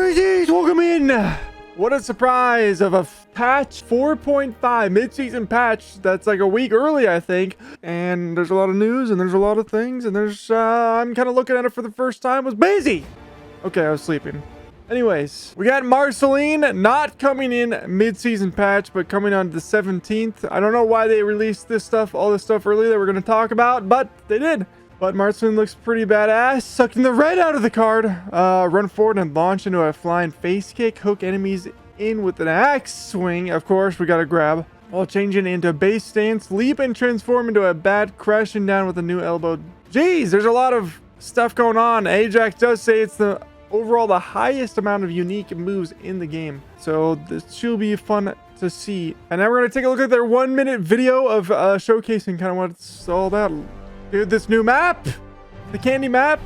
Crazies, welcome in. What a surprise of a patch 4.5 mid-season patch that's like a week early, I think. And there's a lot of news and there's a lot of things and there's I'm kind of looking at it for the first time. Was busy. Okay, I was sleeping. Anyways, we got Marceline not coming in mid-season patch, but coming on the 17th. I don't know why they released this stuff, all this stuff early that we're going to talk about, but they did. But Marceline looks pretty badass, sucking the red out of the card. Run forward and launch into a flying face kick. Hook enemies in with an axe swing. Of course, we got to grab. While changing into a base stance, leap and transform into a bat, crashing down with a new elbow. Jeez, there's a lot of stuff going on. Ajax does say it's the overall the highest amount of unique moves in the game. So this should be fun to see. And now we're going to take a look at their 1-minute video of showcasing kind of what it's all about. Dude, this new map, the candy map,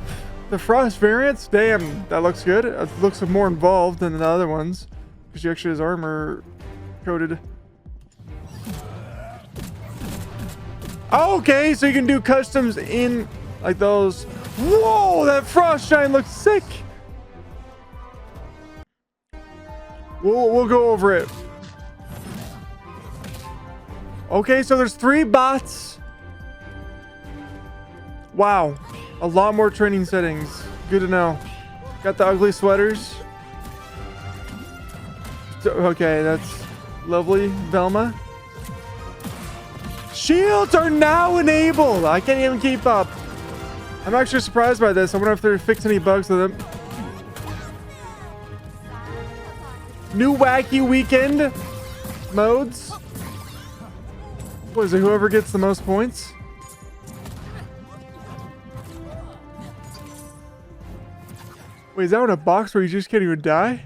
the frost variants, damn, that looks good. It looks more involved than the other ones because she actually has armor coated. Okay, so you can do customs in like those. Whoa, that frost shine looks sick. We'll go over it. Okay, so there's 3 bots. Wow, a lot more training settings. Good to know. Got the ugly sweaters. Okay, that's lovely. Velma. Shields are now enabled. I can't even keep up. I'm actually surprised by this. I wonder if they're fixing any bugs with them. New wacky weekend modes. What is it? Whoever gets the most points? Wait, is that in a box where you just can't even die?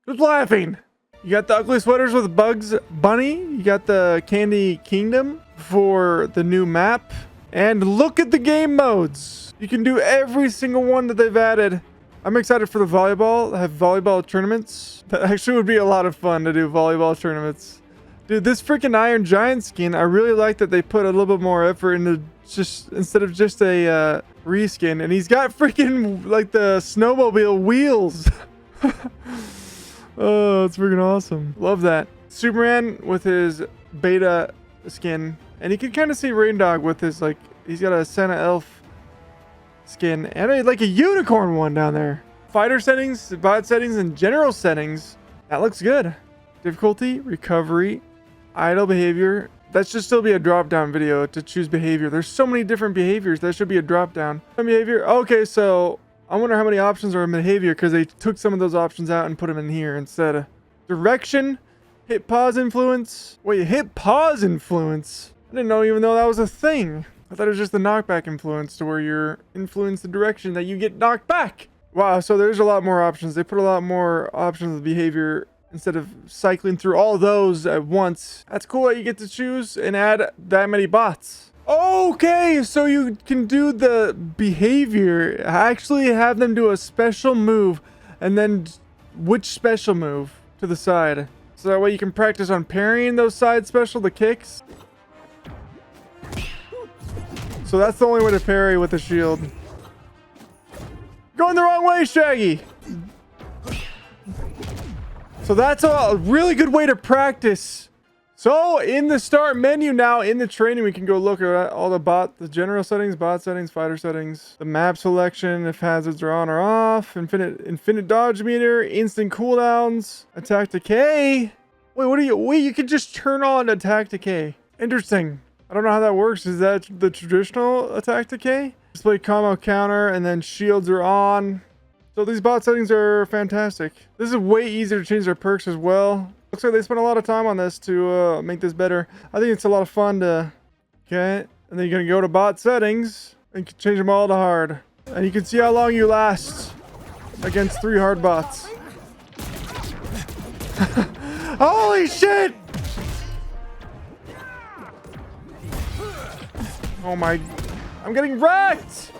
Who's laughing? You got the ugly sweaters with Bugs Bunny. You got the Candy Kingdom for the new map. And look at the game modes. You can do every single one that they've added. I'm excited for the volleyball. Have volleyball tournaments. That actually would be a lot of fun to do volleyball tournaments. Dude, this freaking Iron Giant skin, I really like that they put a little bit more effort into just, instead of just a reskin. And he's got freaking, like, the snowmobile wheels. Oh, it's freaking awesome. Love that. Superman with his beta skin. And you can kind of see Rain Dog with his, like, he's got a Santa Elf skin. And like a unicorn one down there. Fighter settings, bot settings, and general settings. That looks good. Difficulty, recovery, idle behavior. That should still be a drop down video to choose behavior. There's so many different behaviors. That should be a drop down. Behavior. Okay, so I wonder how many options are in behavior because they took some of those options out and put them in here instead. Direction, hit pause influence. Wait, hit pause influence? I didn't know even though that was a thing. I thought it was just the knockback influence to where you're influence the direction that you get knocked back. Wow, so there's a lot more options. They put a lot more options of behavior instead of cycling through all those at once. That's cool that you get to choose and add that many bots. Okay, so you can do the behavior, actually have them do a special move, and then which special move to the side. So that way you can practice on parrying those side special, the kicks. So that's the only way to parry with a shield. Going the wrong way, Shaggy! So that's a really good way to practice. So in the start menu now, in the training, we can go look at all the general settings, bot settings, fighter settings, the map selection, if hazards are on or off, infinite dodge meter, instant cooldowns, attack decay. Wait, you can just turn on attack decay. Interesting. I don't know how that works. Is that the traditional attack decay? Display combo counter and then shields are on. So these bot settings are fantastic. This is way easier to change their perks as well. Looks like they spent a lot of time on this to make this better. I think it's a lot of fun to... Okay. And then you're going to go to bot settings and change them all to hard. And you can see how long you last against 3 hard bots. Holy shit! Oh my... I'm getting wrecked!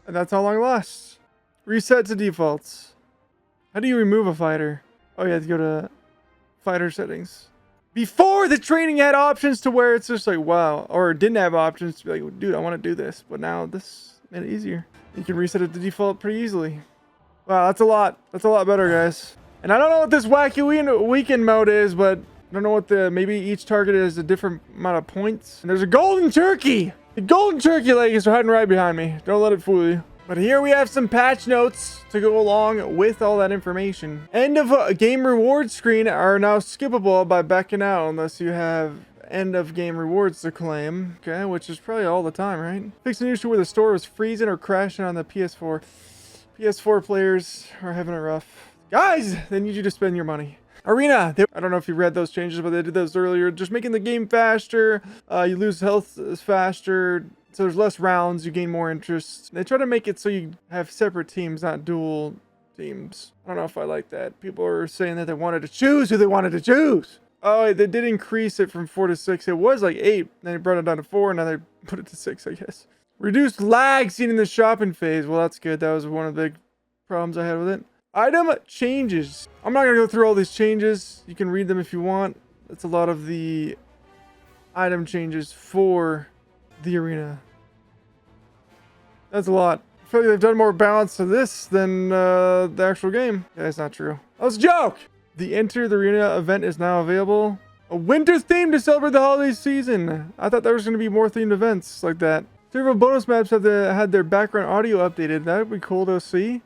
And that's how long it lasts. Reset to defaults. How do you remove a fighter? Oh, you have to go to fighter settings. Before, the training had options to where it's just like, wow, or didn't have options to be like, dude, I want to do this. But now this made it easier. You can reset it to default pretty easily. Wow, that's a lot. That's a lot better, guys. And I don't know what this wacky weekend mode is, but I don't know what maybe each target is a different amount of points. And there's a golden turkey. The golden turkey leg is hiding right behind me. Don't let it fool you. But here we have some patch notes to go along with all that information. End of a game reward screen are now skippable by backing out unless you have end of game rewards to claim. Okay, which is probably all the time, right? Fix an issue where the store was freezing or crashing on the PS4. PS4 players are having it rough. Guys, they need you to spend your money. Arena, I don't know if you read those changes, but they did those earlier. Just making the game faster. You lose health faster. So there's less rounds. You gain more interest. They try to make it so you have separate teams, not dual teams. I don't know if I like that. People are saying that they wanted to choose who they wanted to choose. Oh, they did increase it from 4 to 6. It was like 8. Then they brought it down to 4. And now they put it to 6, I guess. Reduced lag seen in the shopping phase. Well, that's good. That was one of the big problems I had with it. Item changes. I'm not going to go through all these changes. You can read them if you want. That's a lot of the item changes for the arena. That's a lot. I feel like they've done more balance to this than the actual game. Yeah, that's not true. That was a joke! The Enter the Arena event is now available. A winter theme to celebrate the holiday season. I thought there was going to be more themed events like that. Several bonus maps have had their background audio updated. That would be cool to see.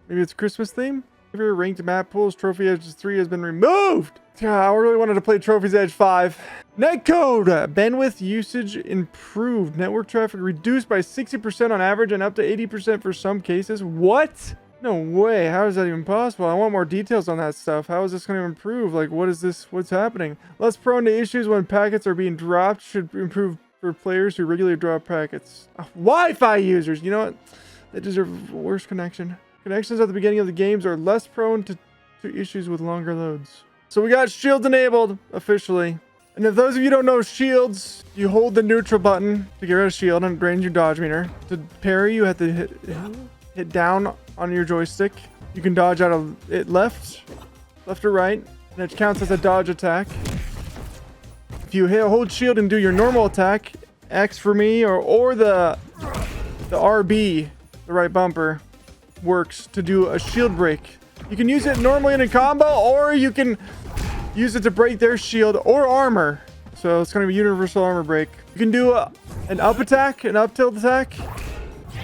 Maybe it's Christmas theme? Every ranked map pools, Trophy Edge 3 has been removed. Yeah, I really wanted to play Trophy's Edge 5. Netcode! Bandwidth usage improved. Network traffic reduced by 60% on average and up to 80% for some cases. What? No way. How is that even possible? I want more details on that stuff. How is this going to improve? Like, what is this? What's happening? Less prone to issues when packets are being dropped should improve for players who regularly drop packets. Wi-Fi users! You know what? They deserve a worse connection. Connections at the beginning of the games are less prone to issues with longer loads. So we got shields enabled officially. And if those of you don't know shields, you hold the neutral button to get rid of shield and it drains your dodge meter. To parry, you have to hit down on your joystick. You can dodge out of it left or right, and it counts as a dodge attack. If you hold shield and do your normal attack, X for me, or the RB, the right bumper, works to do a shield break. You can use it normally in a combo, or you can use it to break their shield or armor. So it's going to be universal armor break. You can do an up attack, an up tilt attack.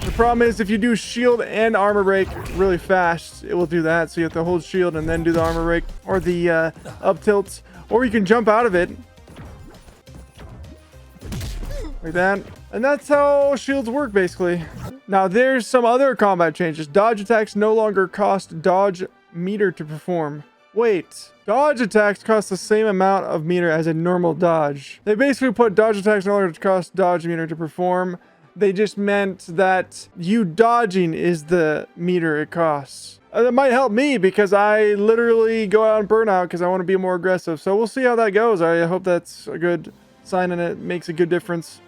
The problem is if you do shield and armor break really fast, it will do that. So you have to hold shield and then do the armor break or the up tilts, or you can jump out of it like that. And that's how shields work basically. Now there's some other combat changes. Dodge attacks no longer cost dodge meter to perform. Wait, dodge attacks cost the same amount of meter as a normal dodge. They basically put dodge attacks no longer cost dodge meter to perform. They just meant that you dodging is the meter it costs. That might help me because I literally go out on burnout because I want to be more aggressive. So we'll see how that goes. I hope that's a good sign and it makes a good difference.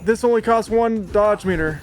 This only costs 1 dodge meter.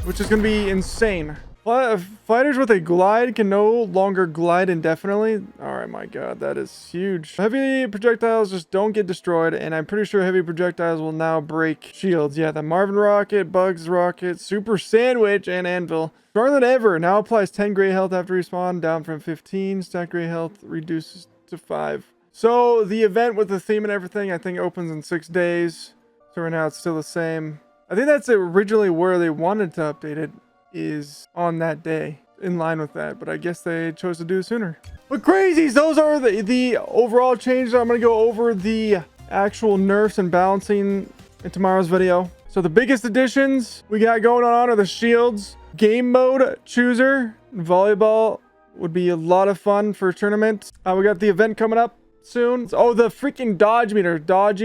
Which is going to be insane. Fighters with a glide can no longer glide indefinitely. Alright, my god, that is huge. Heavy projectiles just don't get destroyed, and I'm pretty sure heavy projectiles will now break shields. Yeah, the Marvin Rocket, Bugs Rocket, Super Sandwich, and Anvil. Stronger than ever, now applies 10 gray health after respawn, down from 15. Stack gray health reduces to 5. So, the event with the theme and everything, I think opens in 6 days. So right now it's still the same. I think that's originally where they wanted to update it, is on that day, in line with that, but I guess they chose to do it sooner. But crazies, those are the overall changes. I'm going to go over the actual nerfs and balancing in tomorrow's video. So the biggest additions we got going on are the shields, game mode chooser, volleyball would be a lot of fun for tournaments. We got the event coming up soon. Oh, the freaking dodge meter. Dodge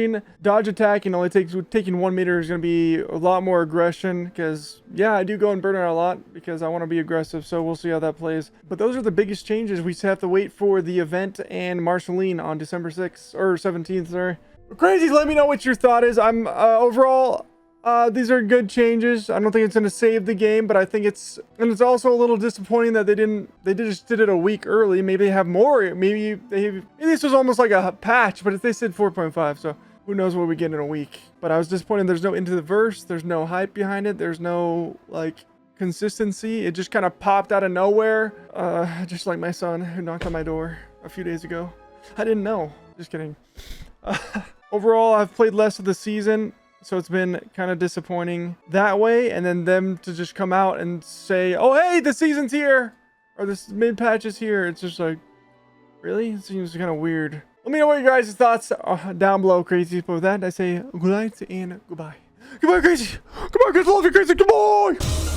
attacking only taking 1 meter is going to be a lot more aggression because, yeah, I do go and burn out a lot because I want to be aggressive. So we'll see how that plays. But those are the biggest changes. We just have to wait for the event and Marceline on December 6th or 17th. Sorry. Crazies, let me know what your thought is. I'm overall, These are good changes. I don't think it's going to save the game, but I think it's also a little disappointing that they just did it a week early. Maybe they have more. Maybe this was almost like a patch, but they said 4.5, so who knows what we get in a week. But I was disappointed. There's no Into the Verse. There's no hype behind it. There's no like consistency. It just kind of popped out of nowhere. Just like my son who knocked on my door a few days ago. I didn't know. Just kidding. Overall, I've played less of the season. So it's been kind of disappointing that way. And then them to just come out and say, oh, hey, the season's here. Or this mid patch is here. It's just like, really? It seems kind of weird. Let me know what your guys' thoughts are down below, Crazy. But with that, I say good night and goodbye. Goodbye, Crazy. Goodbye, guys. Love you, Crazy. Goodbye.